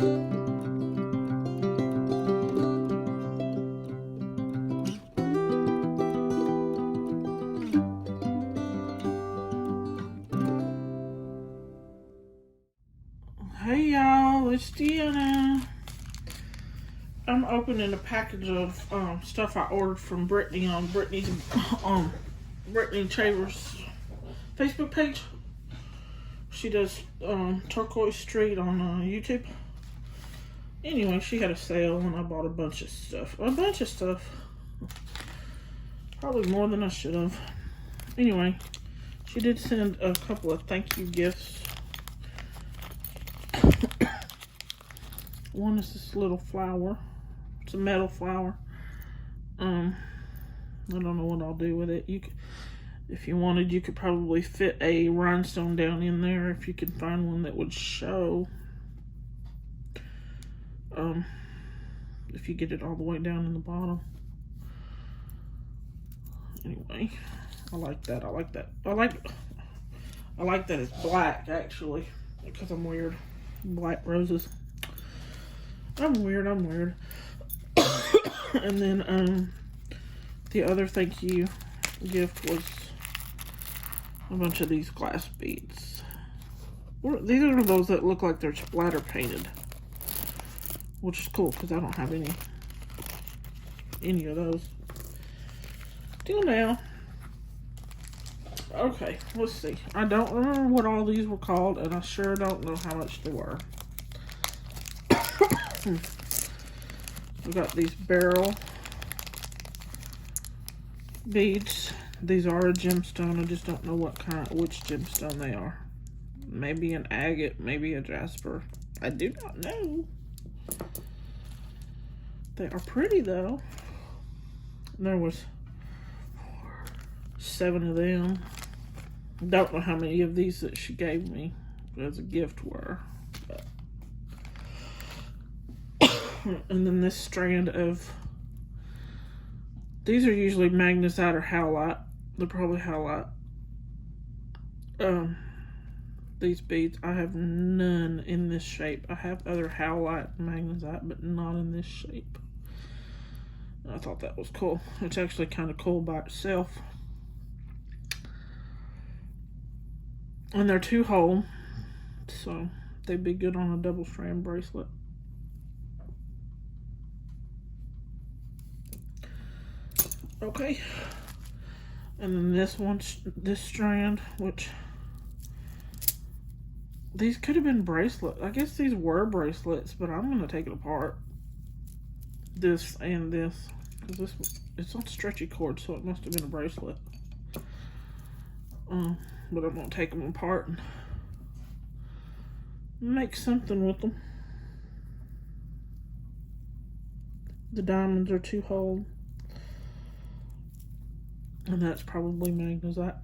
Hey y'all, it's Deanna. I'm opening a package of stuff I ordered from Brittany on Brittany Chavers Facebook page. She does Turquoise Street on YouTube. Anyway, she had a sale and I bought a bunch of stuff. Probably more than I should have. Anyway, she did send a couple of thank you gifts. One is this little flower. It's a metal flower. I don't know what I'll do with it. You could, if you wanted, you could probably fit a rhinestone down in there if you could find one that would show. If you get it all the way down in the bottom. Anyway, I like that. I like that it's black actually, because I'm weird. Black roses. I'm weird. And then the other thank you gift was a bunch of these glass beads. These are those that look like they're splatter painted, which is cool because I don't have any of those till now. Okay, let's see. I don't remember what all these were called, and I sure don't know how much they were. We got these barrel beads. These are a gemstone. I just don't know which gemstone they are. Maybe an agate, maybe a jasper. I do not know. They are pretty though. There was 7 of them. Don't know how many of these that she gave me as a gift were. But. And then this strand of, these are usually magnesite or howlite. They're probably howlite. These beads, I have none in this shape. I have other howlite and magnesite, but not in this shape. I thought that was cool. It's actually kind of cool by itself. And they're 2-hole, so they'd be good on a double strand bracelet. Okay, and then this strand, which these could have been bracelets. I guess these were bracelets, but I'm gonna take it apart. This and this, because it's on stretchy cord, so it must have been a bracelet. But I'm gonna take them apart and make something with them. The diamonds are 2-hole. And that's probably magnesite.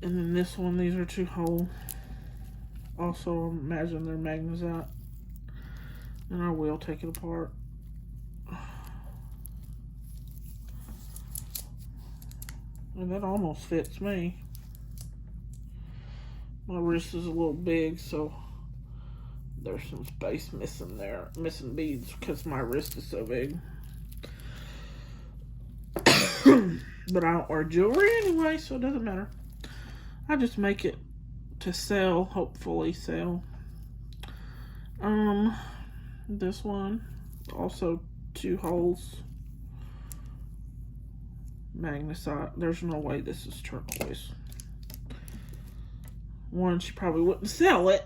And then this one, these are 2-hole. Also, imagine they're magnesite. And I will take it apart. And that almost fits me. My wrist is a little big, so there's some space missing there. Missing beads because my wrist is so big. But I don't wear jewelry anyway, so it doesn't matter. I just make it to sell, hopefully sell. This one, also 2 holes. Magnesite. There's no way this is turquoise. One, she probably wouldn't sell it.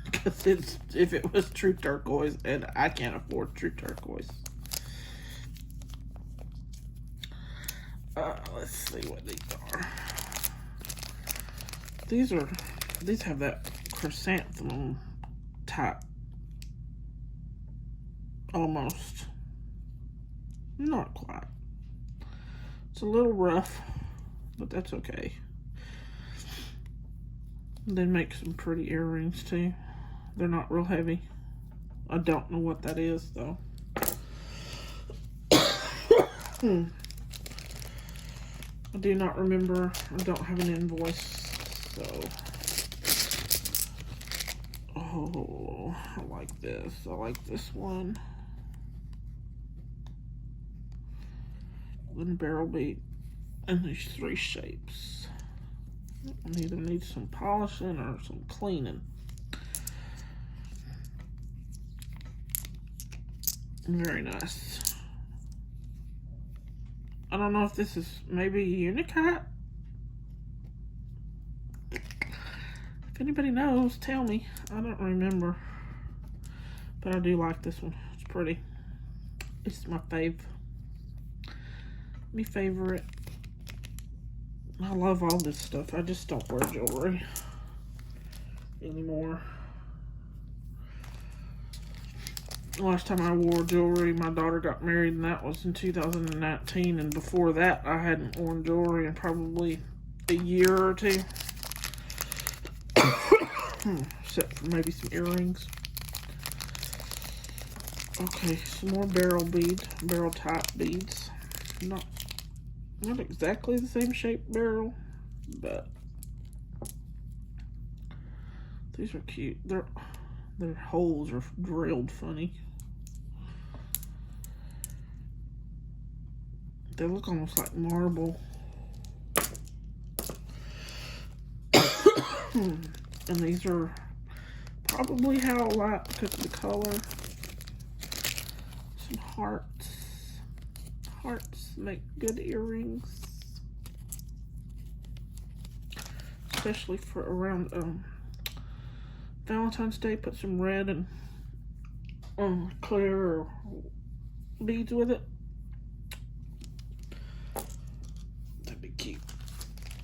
Because if it was true turquoise, and I can't afford true turquoise. Let's see what these are. These have that chrysanthemum type. Almost. Not quite. It's a little rough, but that's okay. They make some pretty earrings too. They're not real heavy. I don't know what that is though. I do not remember. I don't have an invoice, so. Oh, Oh, I like this. I like this one. Wooden barrel bead in these 3 shapes. I either need some polishing or some cleaning. Very nice. I don't know if this is maybe Unicot. If anybody knows, tell me. I don't remember. But I do like this one. It's pretty. It's my fave. My favorite. I love all this stuff. I just don't wear jewelry anymore. The last time I wore jewelry, my daughter got married, and that was in 2019. And before that, I hadn't worn jewelry in probably a year or 2. Except for maybe some earrings. Okay, some more barrel type beads. Not exactly the same shape barrel, but these are cute. Their holes are drilled funny. They look almost like marble. And these are probably how I like because of the color. Some hearts. Hearts make good earrings. Especially for around Valentine's Day. Put some red and clear beads with it. That'd be cute.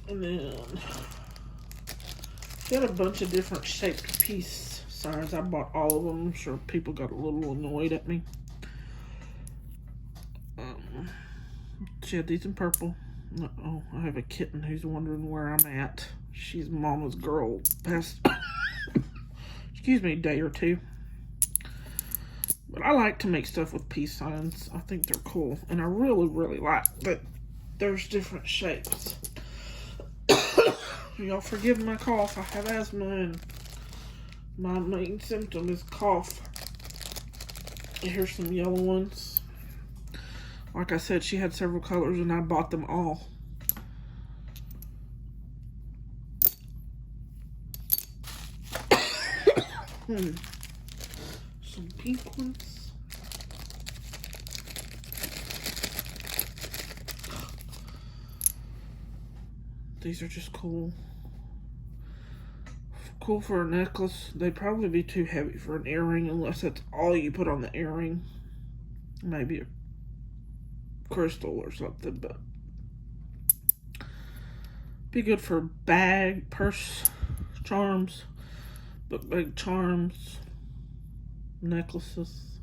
And then got a bunch of different shaped piece size. I bought all of them. I'm sure people got a little annoyed at me. She had these in purple. Uh-oh, I have a kitten who's wondering where I'm at. She's mama's girl past, excuse me, day or 2. But I like to make stuff with peace signs. I think they're cool. And I really, really like that there's different shapes. Y'all forgive my cough. I have asthma and my main symptom is cough. Here's some yellow ones. Like I said, she had several colors and I bought them all. Some pink ones. These are just cool. Cool for a necklace. They'd probably be too heavy for an earring unless that's all you put on the earring. Maybe a crystal or something, but be good for bag, purse, charms, book bag charms, necklaces,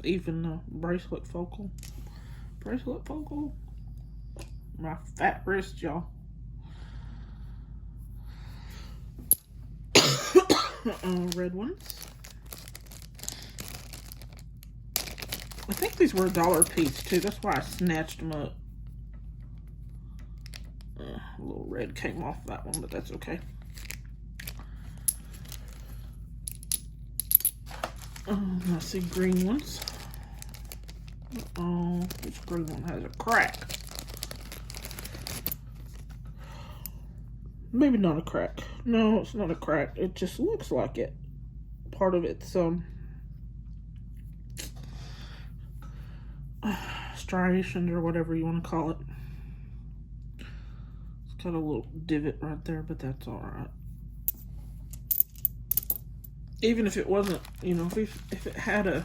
even bracelet focal. My fat wrist, y'all. Red ones. I think these were $1 a piece too. That's why I snatched them up. A little red came off that one, but that's okay. I see green ones. Oh, this green one has a crack. Maybe not a crack. No, it's not a crack. It just looks like it. Part of it's striations or whatever you want to call it. It's got a little divot right there, but that's all right. Even if it wasn't, you know, if it had a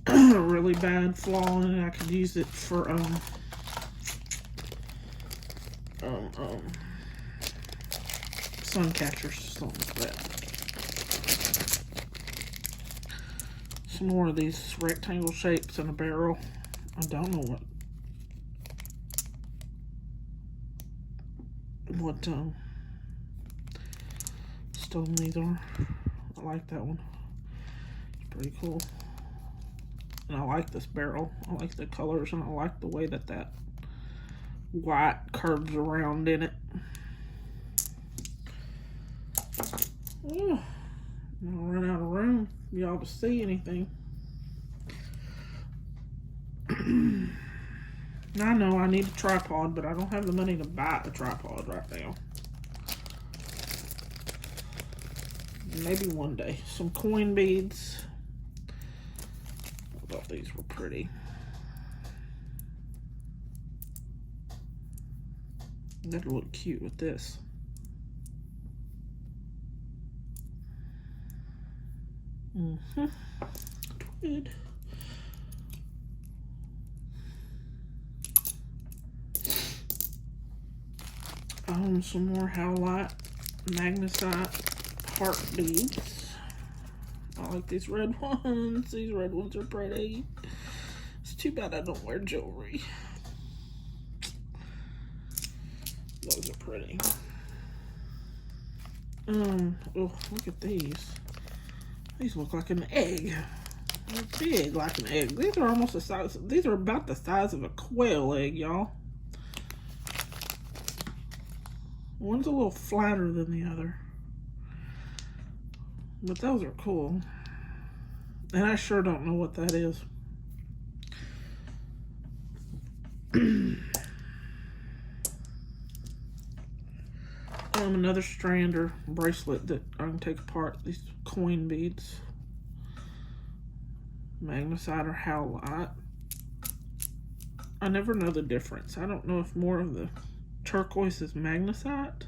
really bad flaw in it, I could use it for sun catchers, something like that. Some more of these rectangle shapes in a barrel. I don't know what stone these are. I like that one. It's pretty cool. And I like this barrel. I like the colors and I like the way that white curves around in it. Oh, I'm gonna run out of room for y'all to see anything. I know I need a tripod, but I don't have the money to buy a tripod right now. Maybe one day. Some coin beads. I thought these were pretty. That'd look cute with this. Good. Some more howlite magnesite heart beads. I like these red ones. These red ones are pretty. It's too bad I don't wear jewelry. Those are pretty. Oh, look at these. These look like an egg. They're big like an egg. These are almost the size. These are about the size of a quail egg, y'all. One's a little flatter than the other. But those are cool. And I sure don't know what that is. Another strand or bracelet that I can take apart. These coin beads. Magnesite or howlite. I never know the difference. I don't know if more of the turquoise is magnesite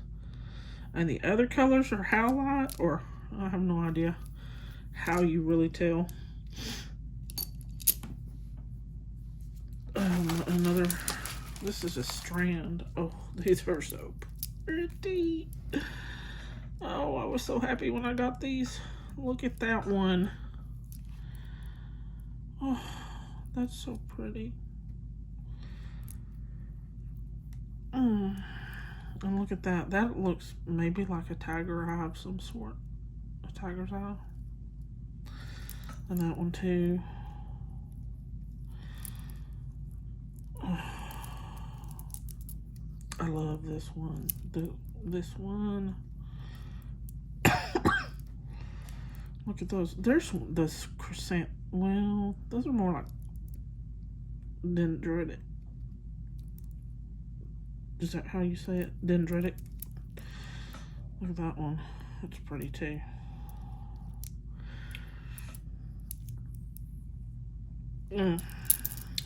and the other colors are howlite, or I have no idea how you really tell. Another, this is a strand. Oh, these are so pretty. Oh, I was so happy when I got these. Look at that one. Oh, that's so pretty. And look at that. That looks maybe like a tiger eye of some sort. A tiger's eye. And that one too. I love this one. This one. Look at those. There's this crescent. Well, those are more like dendritic. Is that how you say it? Dendritic. Look at that one. That's pretty too.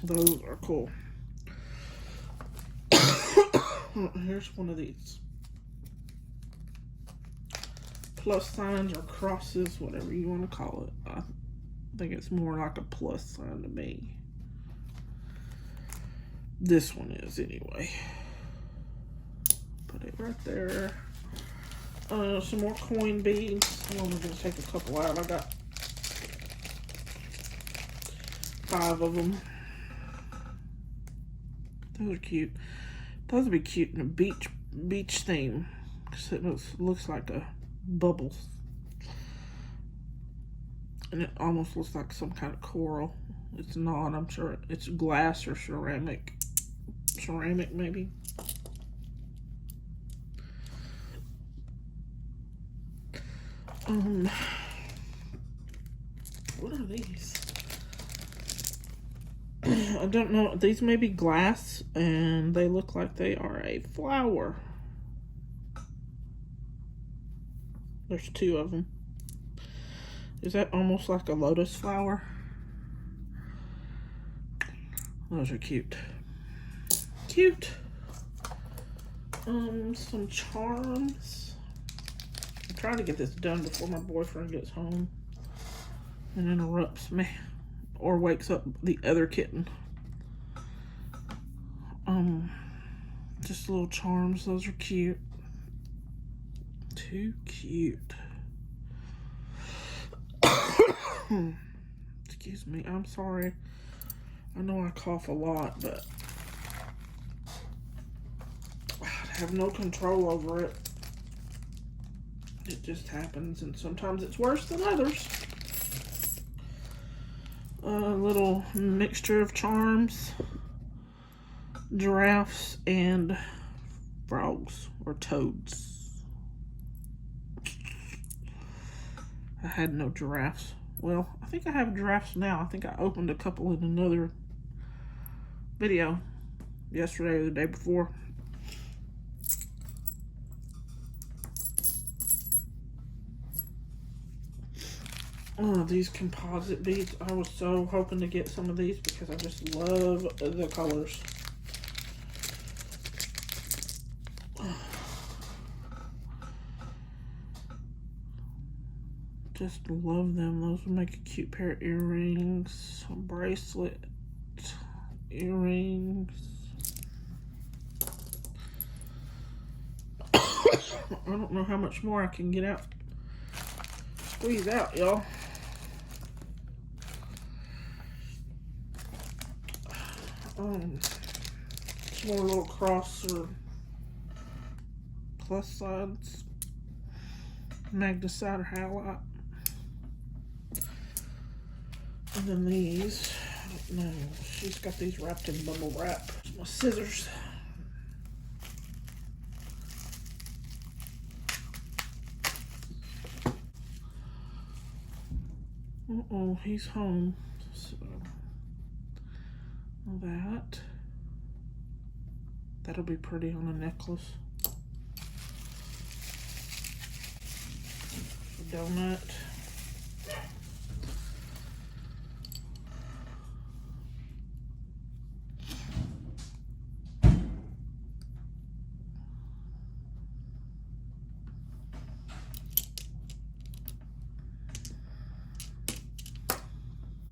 Those are cool. Here's one of these. Plus signs or crosses, whatever you want to call it. I think it's more like a plus sign to me. This one is anyway. Put it right there. Some more coin beads. I'm only going to take a couple out. I got 5 of them. Those are cute. Those would be cute in a beach theme. Because it looks like a bubbles. And it almost looks like some kind of coral. It's not. I'm sure it's glass or ceramic. Ceramic maybe. What are these? I don't know. These may be glass, and they look like they are a flower. There's 2 of them. Is that almost like a lotus flower? Those are cute. Cute. Some charms. I'm trying to get this done before my boyfriend gets home and interrupts me or wakes up the other kitten. Just little charms. Those are cute. Too cute. Excuse me. I'm sorry. I know I cough a lot, but I have no control over it. It just happens, and sometimes it's worse than others. A little mixture of charms, giraffes, and frogs or toads. I had no giraffes. Well, I think I have giraffes now. I think I opened a couple in another video yesterday or the day before. Oh, these composite beads. I was so hoping to get some of these because I just love the colors. Just love them. Those would make a cute pair of earrings, a bracelet, earrings. I don't know how much more I can get out. Squeeze out, y'all. Some more little cross or plus sides, magnesite or halite. And then these, I don't know, she's got these wrapped in bubble wrap. My scissors. Uh-oh, he's home. So, that'll be pretty on a necklace. A donut.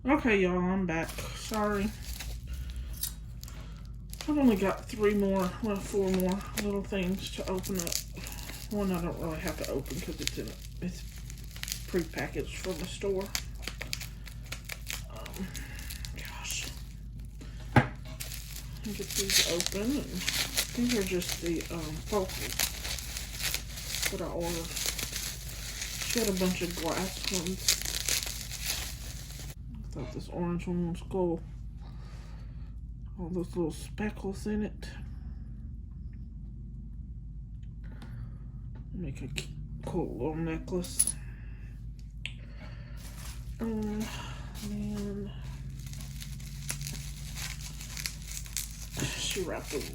Okay, y'all, I'm back. Sorry. I've only got 4 more little things to open up. One I don't really have to open because it's pre-packaged from the store. Gosh. Get these open. And these are just the focals that I ordered. She had a bunch of glass ones. I thought this orange one was cool. All those little speckles in it. Make a cool little necklace. Man. She wrapped it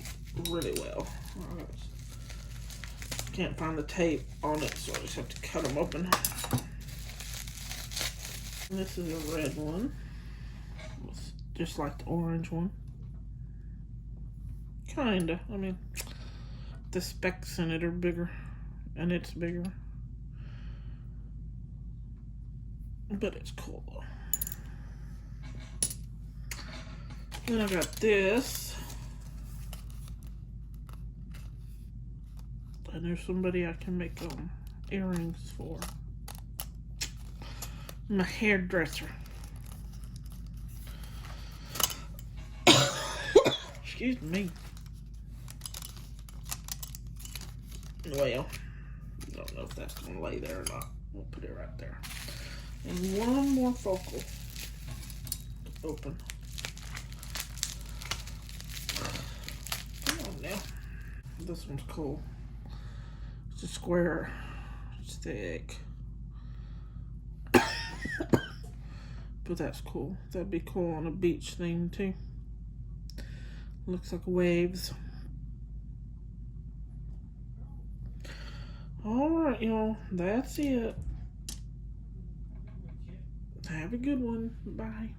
really well. Can't find the tape on it, so I just have to cut them open. This is a red one. It's just like the orange one. Kinda. I mean, the specks in it are bigger, and it's bigger. But it's cool though. Then I got this. And there's somebody I can make earrings for. My hairdresser. Excuse me. Well, don't know if that's gonna lay there or not. We'll put it right there. And one more focal to open. Come on now. This one's cool. It's a square. It's thick. But that's cool. That'd be cool on a beach theme too. Looks like waves. Alright, y'all. That's it. Have a good one. Bye.